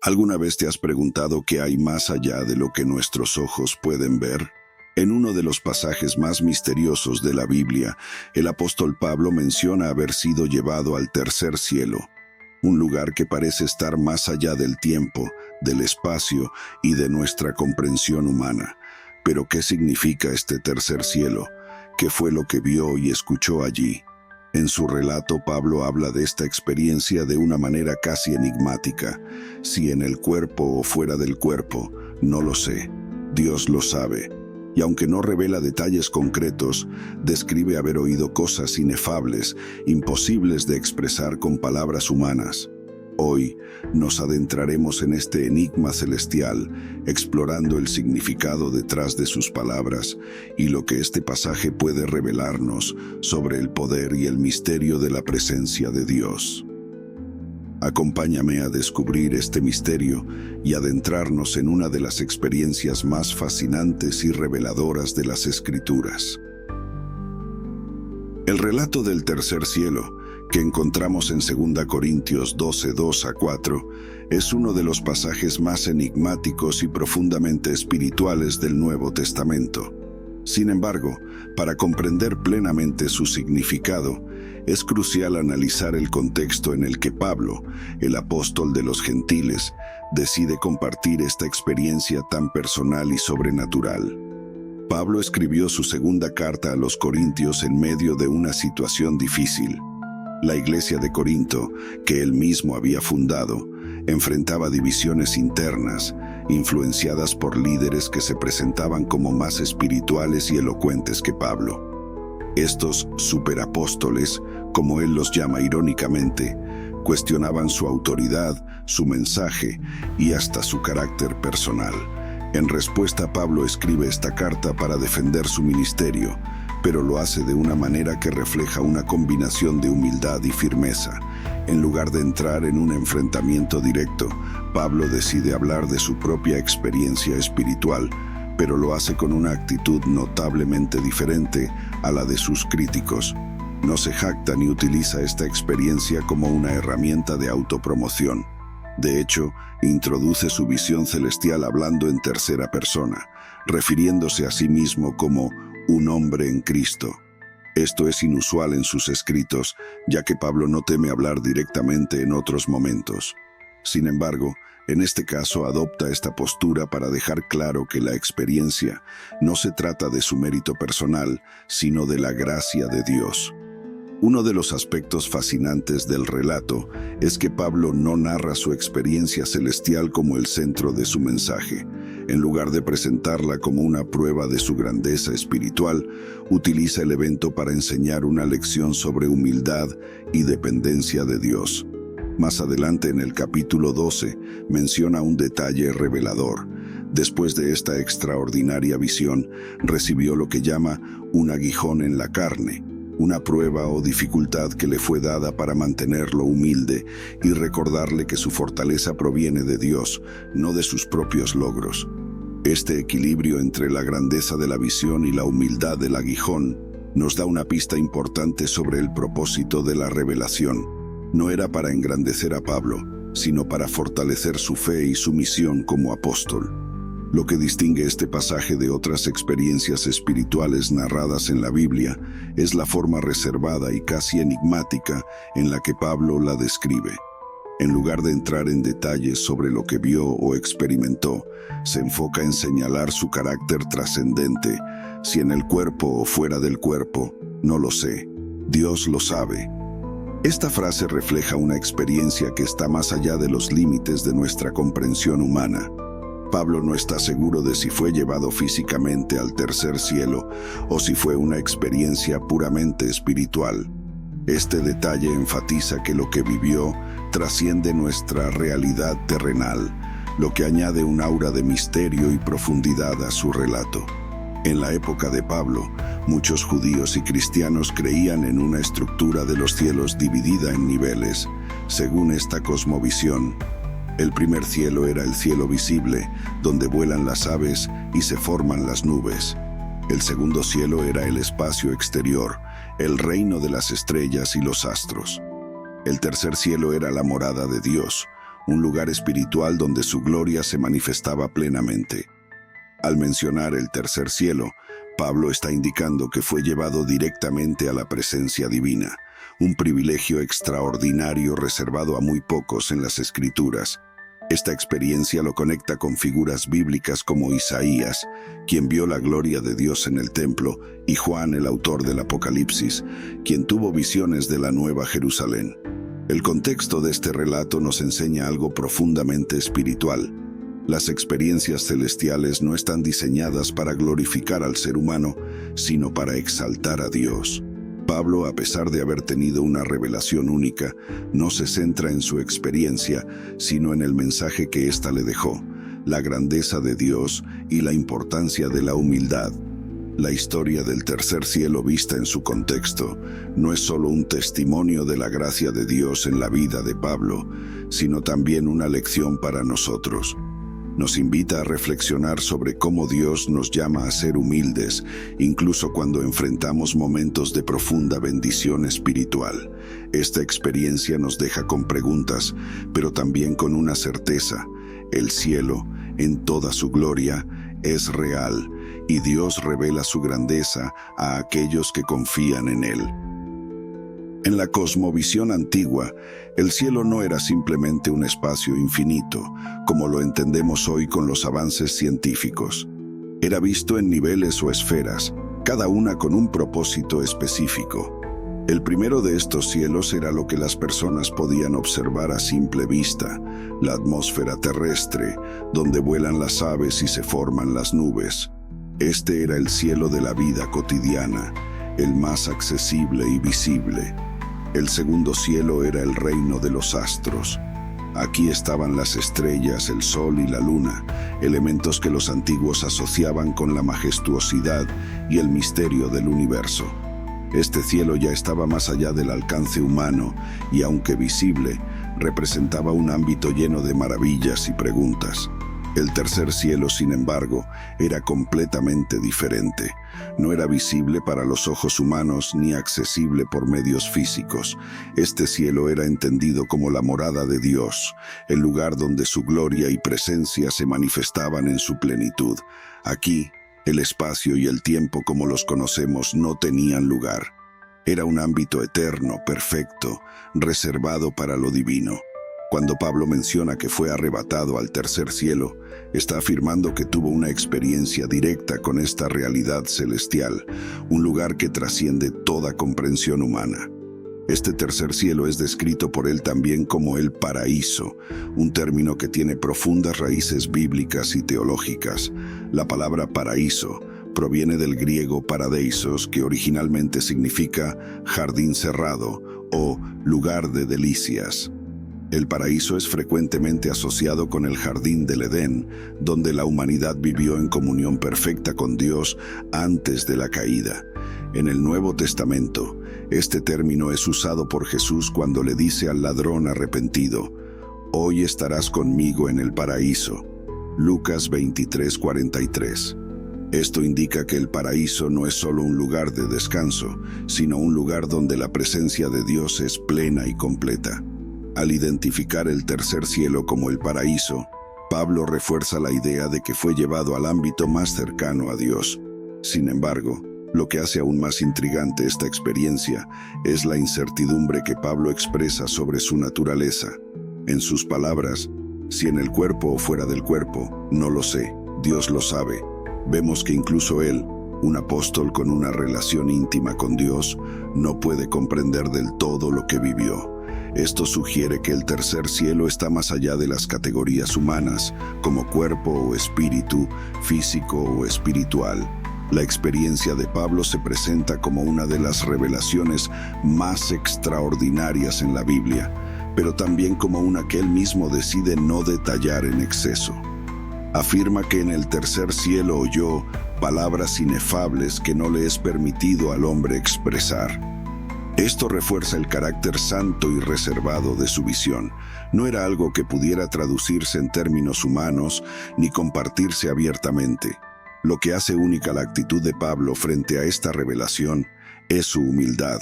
¿Alguna vez te has preguntado qué hay más allá de lo que nuestros ojos pueden ver? En uno de los pasajes más misteriosos de la Biblia, el apóstol Pablo menciona haber sido llevado al tercer cielo, un lugar que parece estar más allá del tiempo, del espacio y de nuestra comprensión humana. Pero ¿qué significa este tercer cielo? ¿Qué fue lo que vio y escuchó allí? En su relato, Pablo habla de esta experiencia de una manera casi enigmática. Si en el cuerpo o fuera del cuerpo, no lo sé. Dios lo sabe. Y aunque no revela detalles concretos, describe haber oído cosas inefables, imposibles de expresar con palabras humanas. Hoy nos adentraremos en este enigma celestial, explorando el significado detrás de sus palabras y lo que este pasaje puede revelarnos sobre el poder y el misterio de la presencia de Dios. Acompáñame a descubrir este misterio y adentrarnos en una de las experiencias más fascinantes y reveladoras de las Escrituras. El relato del tercer cielo, que encontramos en 2 Corintios 12, 2-4, es uno de los pasajes más enigmáticos y profundamente espirituales del Nuevo Testamento. Sin embargo, para comprender plenamente su significado, es crucial analizar el contexto en el que Pablo, el apóstol de los gentiles, decide compartir esta experiencia tan personal y sobrenatural. Pablo escribió su segunda carta a los Corintios en medio de una situación difícil. La iglesia de Corinto, que él mismo había fundado, enfrentaba divisiones internas, influenciadas por líderes que se presentaban como más espirituales y elocuentes que Pablo. Estos superapóstoles, como él los llama irónicamente, cuestionaban su autoridad, su mensaje y hasta su carácter personal. En respuesta, Pablo escribe esta carta para defender su ministerio, pero lo hace de una manera que refleja una combinación de humildad y firmeza. En lugar de entrar en un enfrentamiento directo, Pablo decide hablar de su propia experiencia espiritual, pero lo hace con una actitud notablemente diferente a la de sus críticos. No se jacta ni utiliza esta experiencia como una herramienta de autopromoción. De hecho, introduce su visión celestial hablando en tercera persona, refiriéndose a sí mismo como un hombre en Cristo. Esto es inusual en sus escritos, ya que Pablo no teme hablar directamente en otros momentos. Sin embargo, en este caso adopta esta postura para dejar claro que la experiencia no se trata de su mérito personal, sino de la gracia de Dios. Uno de los aspectos fascinantes del relato es que Pablo no narra su experiencia celestial como el centro de su mensaje. En lugar de presentarla como una prueba de su grandeza espiritual, utiliza el evento para enseñar una lección sobre humildad y dependencia de Dios. Más adelante en el capítulo 12 menciona un detalle revelador. Después de esta extraordinaria visión, recibió lo que llama un aguijón en la carne, una prueba o dificultad que le fue dada para mantenerlo humilde y recordarle que su fortaleza proviene de Dios, no de sus propios logros. Este equilibrio entre la grandeza de la visión y la humildad del aguijón nos da una pista importante sobre el propósito de la revelación. No era para engrandecer a Pablo, sino para fortalecer su fe y su misión como apóstol. Lo que distingue este pasaje de otras experiencias espirituales narradas en la Biblia es la forma reservada y casi enigmática en la que Pablo la describe. En lugar de entrar en detalles sobre lo que vio o experimentó, se enfoca en señalar su carácter trascendente. Si en el cuerpo o fuera del cuerpo, no lo sé. Dios lo sabe. Esta frase refleja una experiencia que está más allá de los límites de nuestra comprensión humana. Pablo no está seguro de si fue llevado físicamente al tercer cielo o si fue una experiencia puramente espiritual. Este detalle enfatiza que lo que vivió trasciende nuestra realidad terrenal, lo que añade un aura de misterio y profundidad a su relato. En la época de Pablo, muchos judíos y cristianos creían en una estructura de los cielos dividida en niveles. Según esta cosmovisión, el primer cielo era el cielo visible, donde vuelan las aves y se forman las nubes. El segundo cielo era el espacio exterior, el reino de las estrellas y los astros. El tercer cielo era la morada de Dios, un lugar espiritual donde su gloria se manifestaba plenamente. Al mencionar el tercer cielo, Pablo está indicando que fue llevado directamente a la presencia divina, un privilegio extraordinario reservado a muy pocos en las Escrituras. Esta experiencia lo conecta con figuras bíblicas como Isaías, quien vio la gloria de Dios en el templo, y Juan, el autor del Apocalipsis, quien tuvo visiones de la Nueva Jerusalén. El contexto de este relato nos enseña algo profundamente espiritual. Las experiencias celestiales no están diseñadas para glorificar al ser humano, sino para exaltar a Dios. Pablo, a pesar de haber tenido una revelación única, no se centra en su experiencia, sino en el mensaje que ésta le dejó, la grandeza de Dios y la importancia de la humildad. La historia del tercer cielo vista en su contexto no es solo un testimonio de la gracia de Dios en la vida de Pablo, sino también una lección para nosotros. Nos invita a reflexionar sobre cómo Dios nos llama a ser humildes, incluso cuando enfrentamos momentos de profunda bendición espiritual. Esta experiencia nos deja con preguntas, pero también con una certeza: el cielo, en toda su gloria, es real, y Dios revela su grandeza a aquellos que confían en Él. En la cosmovisión antigua, el cielo no era simplemente un espacio infinito, como lo entendemos hoy con los avances científicos. Era visto en niveles o esferas, cada una con un propósito específico. El primero de estos cielos era lo que las personas podían observar a simple vista, la atmósfera terrestre, donde vuelan las aves y se forman las nubes. Este era el cielo de la vida cotidiana, el más accesible y visible. El segundo cielo era el reino de los astros. Aquí estaban las estrellas, el sol y la luna, elementos que los antiguos asociaban con la majestuosidad y el misterio del universo. Este cielo ya estaba más allá del alcance humano y, aunque visible, representaba un ámbito lleno de maravillas y preguntas. El tercer cielo, sin embargo, era completamente diferente. No era visible para los ojos humanos ni accesible por medios físicos. Este cielo era entendido como la morada de Dios, el lugar donde su gloria y presencia se manifestaban en su plenitud. Aquí, el espacio y el tiempo como los conocemos no tenían lugar. Era un ámbito eterno, perfecto, reservado para lo divino. Cuando Pablo menciona que fue arrebatado al tercer cielo, está afirmando que tuvo una experiencia directa con esta realidad celestial, un lugar que trasciende toda comprensión humana. Este tercer cielo es descrito por él también como el paraíso, un término que tiene profundas raíces bíblicas y teológicas. La palabra paraíso proviene del griego paradeisos, que originalmente significa jardín cerrado o lugar de delicias. El paraíso es frecuentemente asociado con el jardín del Edén, donde la humanidad vivió en comunión perfecta con Dios antes de la caída. En el Nuevo Testamento, este término es usado por Jesús cuando le dice al ladrón arrepentido: «Hoy estarás conmigo en el paraíso». Lucas 23:43. Esto indica que el paraíso no es solo un lugar de descanso, sino un lugar donde la presencia de Dios es plena y completa. Al identificar el tercer cielo como el paraíso, Pablo refuerza la idea de que fue llevado al ámbito más cercano a Dios. Sin embargo, lo que hace aún más intrigante esta experiencia es la incertidumbre que Pablo expresa sobre su naturaleza. En sus palabras: «Si en el cuerpo o fuera del cuerpo, no lo sé, Dios lo sabe». Vemos que incluso él, un apóstol con una relación íntima con Dios, no puede comprender del todo lo que vivió. Esto sugiere que el tercer cielo está más allá de las categorías humanas, como cuerpo o espíritu, físico o espiritual. La experiencia de Pablo se presenta como una de las revelaciones más extraordinarias en la Biblia, pero también como una que él mismo decide no detallar en exceso. Afirma que en el tercer cielo oyó palabras inefables que no le es permitido al hombre expresar. Esto refuerza el carácter santo y reservado de su visión. No era algo que pudiera traducirse en términos humanos ni compartirse abiertamente. Lo que hace única la actitud de Pablo frente a esta revelación es su humildad.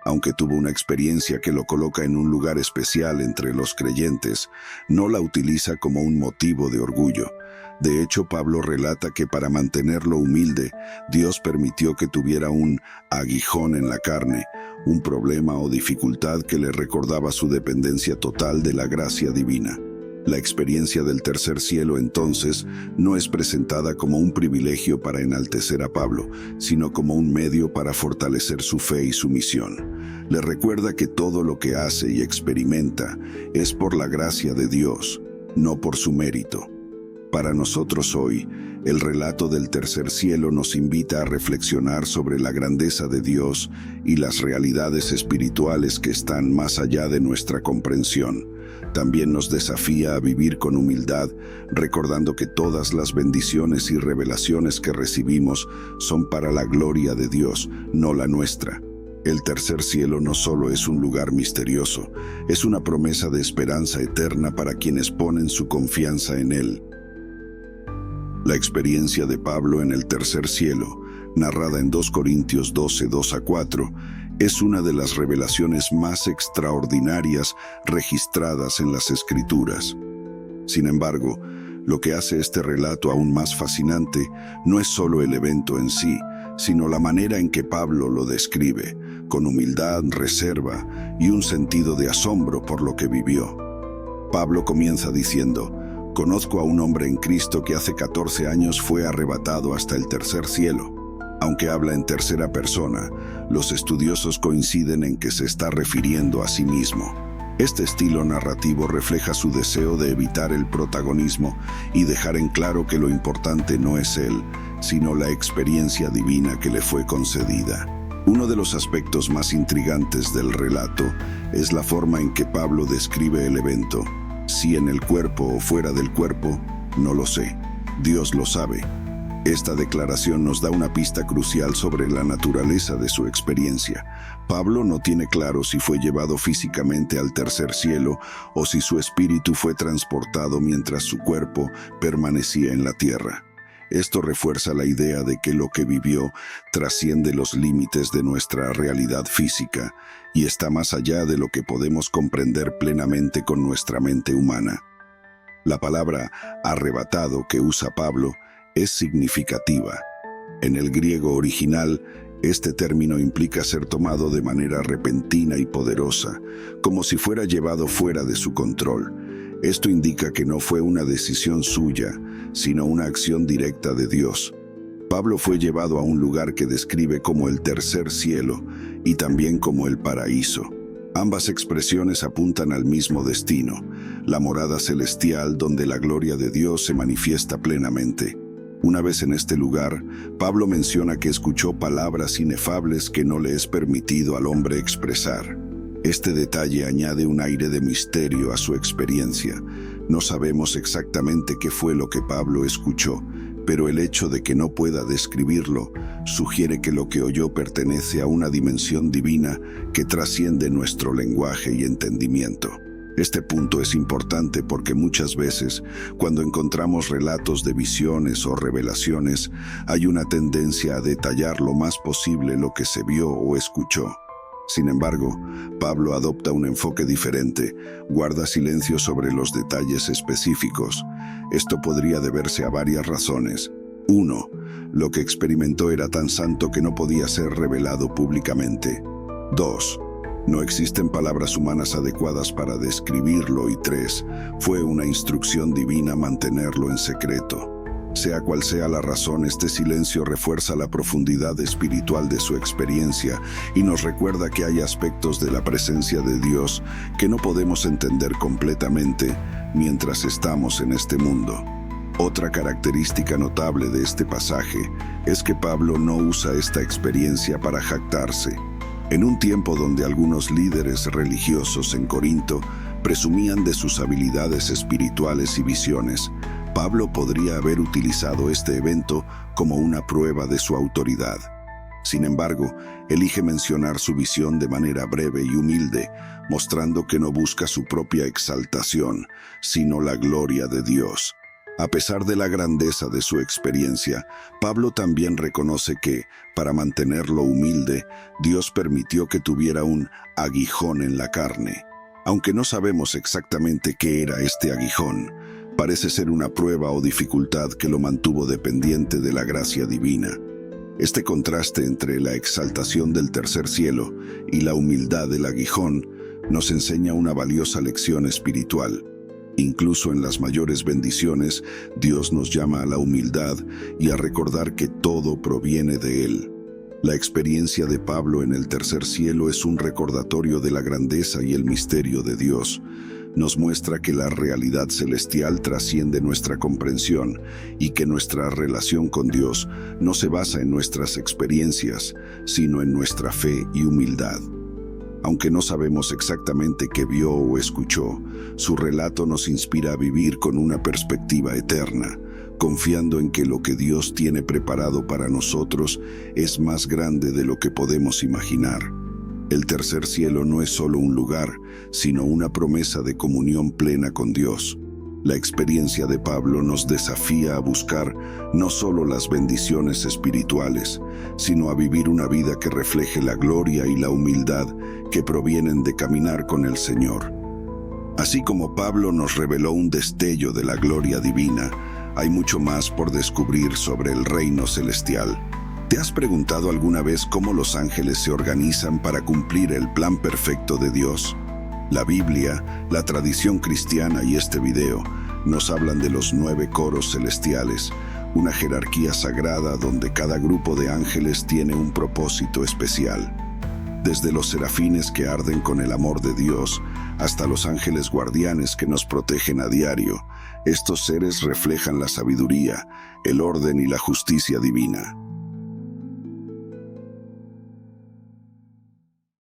Aunque tuvo una experiencia que lo coloca en un lugar especial entre los creyentes, no la utiliza como un motivo de orgullo. De hecho, Pablo relata que para mantenerlo humilde, Dios permitió que tuviera un aguijón en la carne, un problema o dificultad que le recordaba su dependencia total de la gracia divina. La experiencia del tercer cielo, entonces, no es presentada como un privilegio para enaltecer a Pablo, sino como un medio para fortalecer su fe y su misión. Le recuerda que todo lo que hace y experimenta es por la gracia de Dios, no por su mérito. Para nosotros hoy, el relato del tercer cielo nos invita a reflexionar sobre la grandeza de Dios y las realidades espirituales que están más allá de nuestra comprensión. También nos desafía a vivir con humildad, recordando que todas las bendiciones y revelaciones que recibimos son para la gloria de Dios, no la nuestra. El tercer cielo no solo es un lugar misterioso, es una promesa de esperanza eterna para quienes ponen su confianza en Él. La experiencia de Pablo en el tercer cielo, narrada en 2 Corintios 12, 2-4, es una de las revelaciones más extraordinarias registradas en las Escrituras. Sin embargo, lo que hace este relato aún más fascinante no es solo el evento en sí, sino la manera en que Pablo lo describe, con humildad, reserva y un sentido de asombro por lo que vivió. Pablo comienza diciendo: «Conozco a un hombre en Cristo que hace 14 años fue arrebatado hasta el tercer cielo». Aunque habla en tercera persona, los estudiosos coinciden en que se está refiriendo a sí mismo. Este estilo narrativo refleja su deseo de evitar el protagonismo y dejar en claro que lo importante no es él, sino la experiencia divina que le fue concedida. Uno de los aspectos más intrigantes del relato es la forma en que Pablo describe el evento. Si en el cuerpo o fuera del cuerpo, no lo sé. Dios lo sabe. Esta declaración nos da una pista crucial sobre la naturaleza de su experiencia. Pablo no tiene claro si fue llevado físicamente al tercer cielo o si su espíritu fue transportado mientras su cuerpo permanecía en la tierra. Esto refuerza la idea de que lo que vivió trasciende los límites de nuestra realidad física y está más allá de lo que podemos comprender plenamente con nuestra mente humana. La palabra arrebatado que usa Pablo es significativa. En el griego original, este término implica ser tomado de manera repentina y poderosa, como si fuera llevado fuera de su control. Esto indica que no fue una decisión suya, sino una acción directa de Dios. Pablo fue llevado a un lugar que describe como el tercer cielo y también como el paraíso. Ambas expresiones apuntan al mismo destino, la morada celestial donde la gloria de Dios se manifiesta plenamente. Una vez en este lugar, Pablo menciona que escuchó palabras inefables que no le es permitido al hombre expresar. Este detalle añade un aire de misterio a su experiencia. No sabemos exactamente qué fue lo que Pablo escuchó, pero el hecho de que no pueda describirlo sugiere que lo que oyó pertenece a una dimensión divina que trasciende nuestro lenguaje y entendimiento. Este punto es importante porque muchas veces, cuando encontramos relatos de visiones o revelaciones, hay una tendencia a detallar lo más posible lo que se vio o escuchó. Sin embargo, Pablo adopta un enfoque diferente, guarda silencio sobre los detalles específicos. Esto podría deberse a varias razones. 1. Lo que experimentó era tan santo que no podía ser revelado públicamente. 2. No existen palabras humanas adecuadas para describirlo. Y 3. Fue una instrucción divina mantenerlo en secreto. Sea cual sea la razón, este silencio refuerza la profundidad espiritual de su experiencia y nos recuerda que hay aspectos de la presencia de Dios que no podemos entender completamente mientras estamos en este mundo. Otra característica notable de este pasaje es que Pablo no usa esta experiencia para jactarse. En un tiempo donde algunos líderes religiosos en Corinto presumían de sus habilidades espirituales y visiones, Pablo podría haber utilizado este evento como una prueba de su autoridad. Sin embargo, elige mencionar su visión de manera breve y humilde, mostrando que no busca su propia exaltación, sino la gloria de Dios. A pesar de la grandeza de su experiencia, Pablo también reconoce que, para mantenerlo humilde, Dios permitió que tuviera un aguijón en la carne. Aunque no sabemos exactamente qué era este aguijón, parece ser una prueba o dificultad que lo mantuvo dependiente de la gracia divina. Este contraste entre la exaltación del tercer cielo y la humildad del aguijón nos enseña una valiosa lección espiritual. Incluso en las mayores bendiciones, Dios nos llama a la humildad y a recordar que todo proviene de Él. La experiencia de Pablo en el tercer cielo es un recordatorio de la grandeza y el misterio de Dios. Nos muestra que la realidad celestial trasciende nuestra comprensión y que nuestra relación con Dios no se basa en nuestras experiencias, sino en nuestra fe y humildad. Aunque no sabemos exactamente qué vio o escuchó, su relato nos inspira a vivir con una perspectiva eterna, confiando en que lo que Dios tiene preparado para nosotros es más grande de lo que podemos imaginar. El tercer cielo no es solo un lugar, sino una promesa de comunión plena con Dios. La experiencia de Pablo nos desafía a buscar no solo las bendiciones espirituales, sino a vivir una vida que refleje la gloria y la humildad que provienen de caminar con el Señor. Así como Pablo nos reveló un destello de la gloria divina, hay mucho más por descubrir sobre el reino celestial. ¿Te has preguntado alguna vez cómo los ángeles se organizan para cumplir el plan perfecto de Dios? La Biblia, la tradición cristiana y este video nos hablan de los 9 coros celestiales, una jerarquía sagrada donde cada grupo de ángeles tiene un propósito especial. Desde los serafines que arden con el amor de Dios hasta los ángeles guardianes que nos protegen a diario, estos seres reflejan la sabiduría, el orden y la justicia divina.